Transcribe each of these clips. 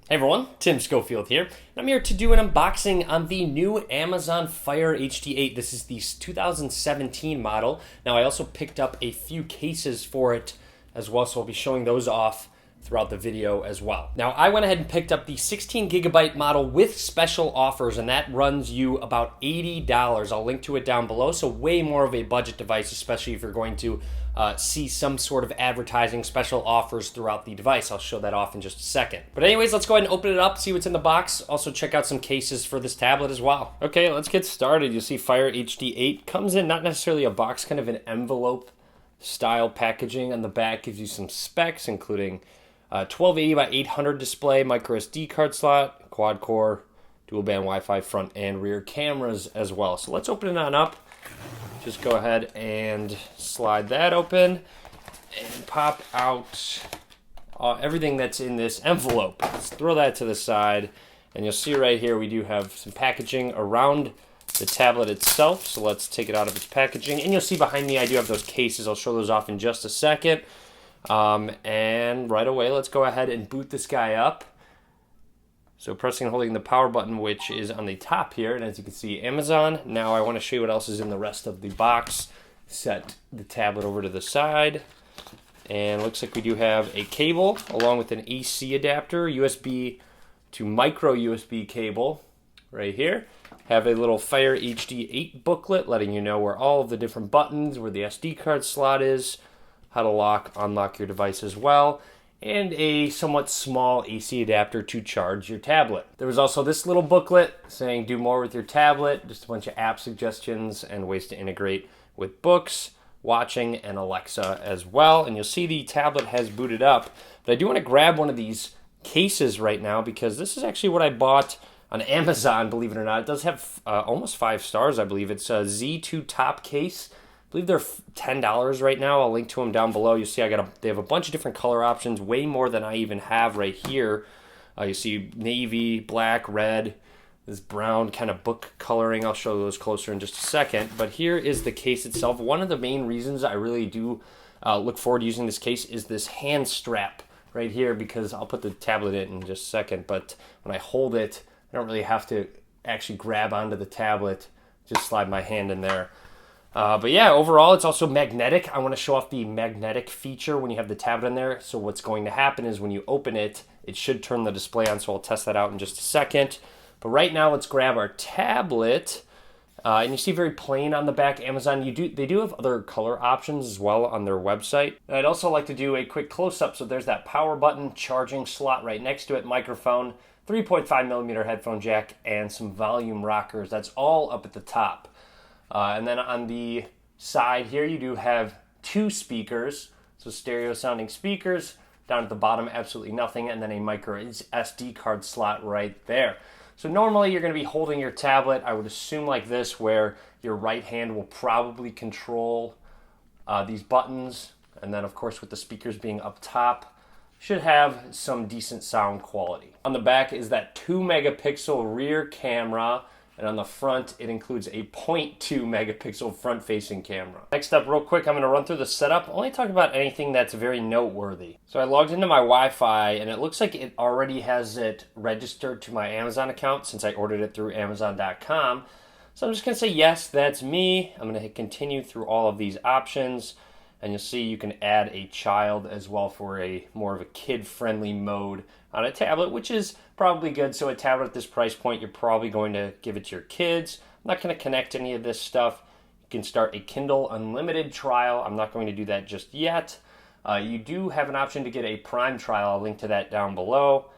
Hey everyone, Tim Schofield here, and I'm here to do an unboxing on the new Amazon Fire HD8. This is the 2017 model. Now I also picked up a few cases for it as well, so I'll be showing those off throughout the video as well. Now I went ahead and picked up the 16 gigabyte model with special offers, and that runs you about $80. I'll link to it down below, so way more of a budget device, especially if you're going to see some sort of advertising, special offers throughout the device. I'll show that off in just a second. But anyways, let's go ahead and open it up, see what's in the box. Also check out some cases for this tablet as well. Okay, let's get started. You'll see Fire HD8 comes in not necessarily a box, kind of an envelope style packaging. On the back gives you some specs, including 1280 by 800 display, micro SD card slot, quad core, dual band Wi-Fi front and rear cameras as well. So let's open it on up. Just go ahead and slide that open and pop out everything that's in this envelope. Let's throw that to the side, and you'll see right here we do have some packaging around the tablet itself. So let's take it out of its packaging, and you'll see behind me I do have those cases. I'll show those off in just a second. And right away, let's go ahead and boot this guy up. So pressing and holding the power button, which is on the top here, and as you can see, Amazon. Now I want to show you what else is in the rest of the box. Set the tablet over to the side, and looks like we do have a cable along with an AC adapter, USB to micro USB cable right here. Have a little Fire HD8 booklet letting you know where all of the different buttons, where the SD card slot is, how to lock, unlock your device as well, and a somewhat small AC adapter to charge your tablet. There was also this little booklet saying do more with your tablet, just a bunch of app suggestions and ways to integrate with books, watching, and Alexa as well. And you'll see the tablet has booted up, but I do want to grab one of these cases right now because this is actually what I bought on Amazon, believe it or not. It does have almost 5 stars, I believe. It's a Z2 top case. I believe they're $10 right now. I'll link to them down below. You see they have a bunch of different color options, way more than I even have right here. You see navy, black, red, this brown kind of book coloring. I'll show those closer in just a second. But here is the case itself. One of the main reasons I really do look forward to using this case is this hand strap right here, because I'll put the tablet in just a second. But when I hold it, I don't really have to actually grab onto the tablet, just slide my hand in there. But yeah, overall, it's also magnetic. I want to show off the magnetic feature when you have the tablet in there. So what's going to happen is when you open it, it should turn the display on. So I'll test that out in just a second. But right now, let's grab our tablet. And you see very plain on the back. Amazon, they do have other color options as well on their website. And I'd also like to do a quick close-up. So there's that power button, charging slot right next to it, microphone, 3.5 millimeter headphone jack, and some volume rockers. That's all up at the top. And then on the side here, you do have 2 speakers, so stereo sounding speakers. Down at the bottom, absolutely nothing, and then a micro SD card slot right there. So normally you're going to be holding your tablet, I would assume like this, where your right hand will probably control these buttons. And then of course with the speakers being up top, should have some decent sound quality. On the back is that 2 megapixel rear camera. And on the front, it includes a 0.2 megapixel front-facing camera. Next up, real quick, I'm going to run through the setup. Only talk about anything that's very noteworthy. So I logged into my Wi-Fi, and it looks like it already has it registered to my Amazon account since I ordered it through Amazon.com. So I'm just going to say, yes, that's me. I'm going to hit continue through all of these options. And you'll see you can add a child as well for a more of a kid-friendly mode on a tablet, which is probably good. So a tablet at this price point, you're probably going to give it to your kids. I'm not going to connect any of this stuff. You can start a Kindle Unlimited trial. I'm not going to do that just yet. You do have an option to get a Prime trial. I'll link to that down below.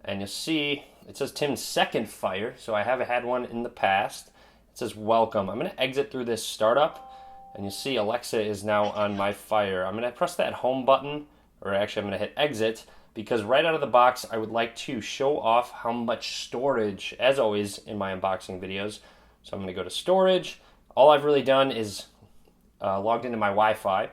And you'll see it says Tim's second Fire. So I have had one in the past. It says welcome. I'm going to exit through this startup. And you see Alexa is now on my Fire. I'm going to press that home button, or actually I'm going to hit exit, because right out of the box I would like to show off how much storage, as always in my unboxing videos. So I'm going to go to storage. All I've really done is logged into my Wi-Fi.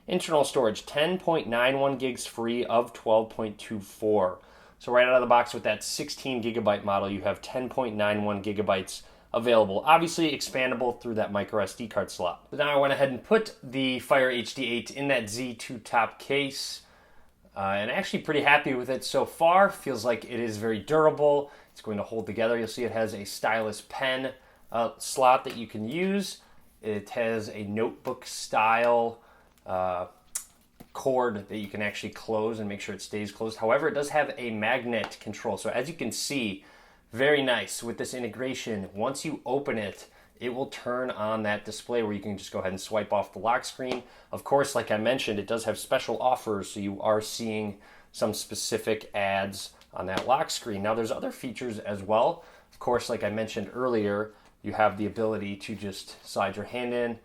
Internal storage, 10.91 gigs free of 12.24. So right out of the box with that 16 gigabyte model, you have 10.91 gigabytes available. Obviously expandable through that micro SD card slot. But now I went ahead and put the Fire HD8 in that Z2 top case. and actually pretty happy with it so far. Feels like it is very durable. It's going to hold together. You'll see it has a stylus pen slot that you can use. It has a notebook style cord that you can actually close and make sure it stays closed. However, it does have a magnet control. So as you can see, very nice with this integration. Once you open it, it will turn on that display where you can just go ahead and swipe off the lock screen. Of course, like I mentioned, it does have special offers, so you are seeing some specific ads on that lock screen. Now, there's other features as well. Of course, like I mentioned earlier, you have the ability to just slide your hand in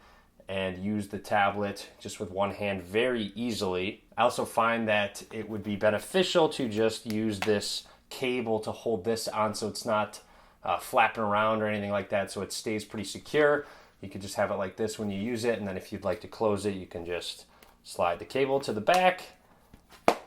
and use the tablet just with one hand very easily. I also find that it would be beneficial to just use this cable to hold this on so it's not flapping around or anything like that, so it stays pretty secure. You could just have it like this when you use it, and then if you'd like to close it, you can just slide the cable to the back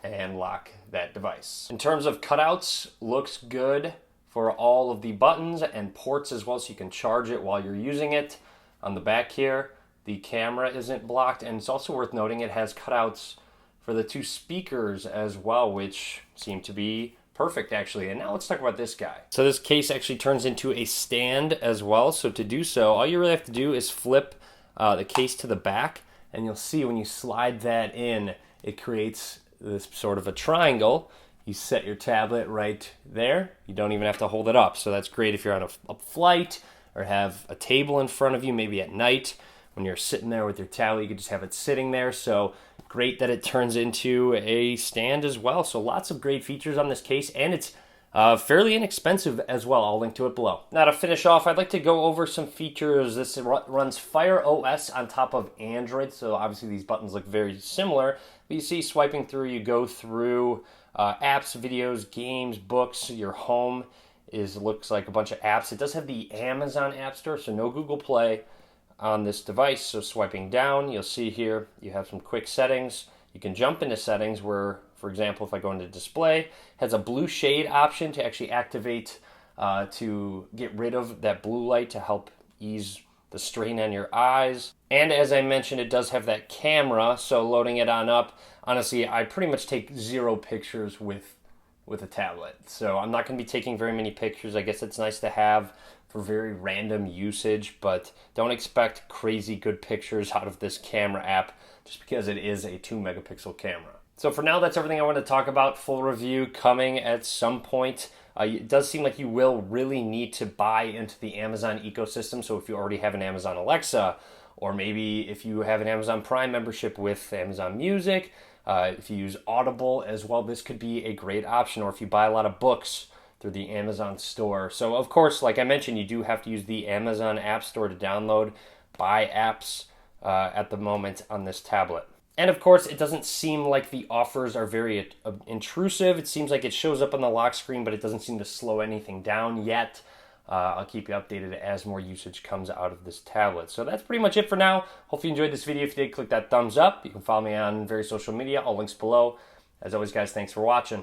and lock that device. In terms of cutouts, looks good for all of the buttons and ports as well, so you can charge it while you're using it. On the back here, the camera isn't blocked, and it's also worth noting it has cutouts for the 2 speakers as well, which seem to be perfect actually. And now let's talk about this guy. So this case actually turns into a stand as well. So to do so, all you really have to do is flip the case to the back, and you'll see when you slide that in, it creates this sort of a triangle. You set your tablet right there. You don't even have to hold it up. So that's great if you're on a flight or have a table in front of you, maybe at night. When you're sitting there with your tablet, you can just have it sitting there. So great that it turns into a stand as well. So lots of great features on this case, and it's fairly inexpensive as well. I'll link to it below. Now to finish off, I'd like to go over some features. This runs Fire OS on top of Android, so obviously these buttons look very similar. But you see swiping through, you go through apps, videos, games, books. Your home looks like a bunch of apps. It does have the Amazon App Store, so no Google Play on this device. So swiping down, you'll see here you have some quick settings. You can jump into settings where, for example, if I go into display, it has a blue shade option to actually activate to get rid of that blue light to help ease the strain on your eyes. And as I mentioned, it does have that camera, so loading it on up, honestly, I pretty much take 0 pictures with a tablet. So I'm not going to be taking very many pictures. I guess it's nice to have for very random usage, but don't expect crazy good pictures out of this camera app just because it is a 2 megapixel camera. So for now, that's everything I want to talk about. Full review coming at some point. It does seem like you will really need to buy into the Amazon ecosystem. So if you already have an Amazon Alexa, or maybe if you have an Amazon Prime membership with Amazon Music, if you use Audible as well, this could be a great option. Or if you buy a lot of books through the Amazon store. So of course, like I mentioned, you do have to use the Amazon App Store to download, buy apps at the moment on this tablet. And of course, it doesn't seem like the offers are very intrusive. It seems like it shows up on the lock screen, but it doesn't seem to slow anything down yet. I'll keep you updated as more usage comes out of this tablet. So that's pretty much it for now. Hope you enjoyed this video. If you did, click that thumbs up. You can follow me on various social media. All links below. As always, guys, thanks for watching.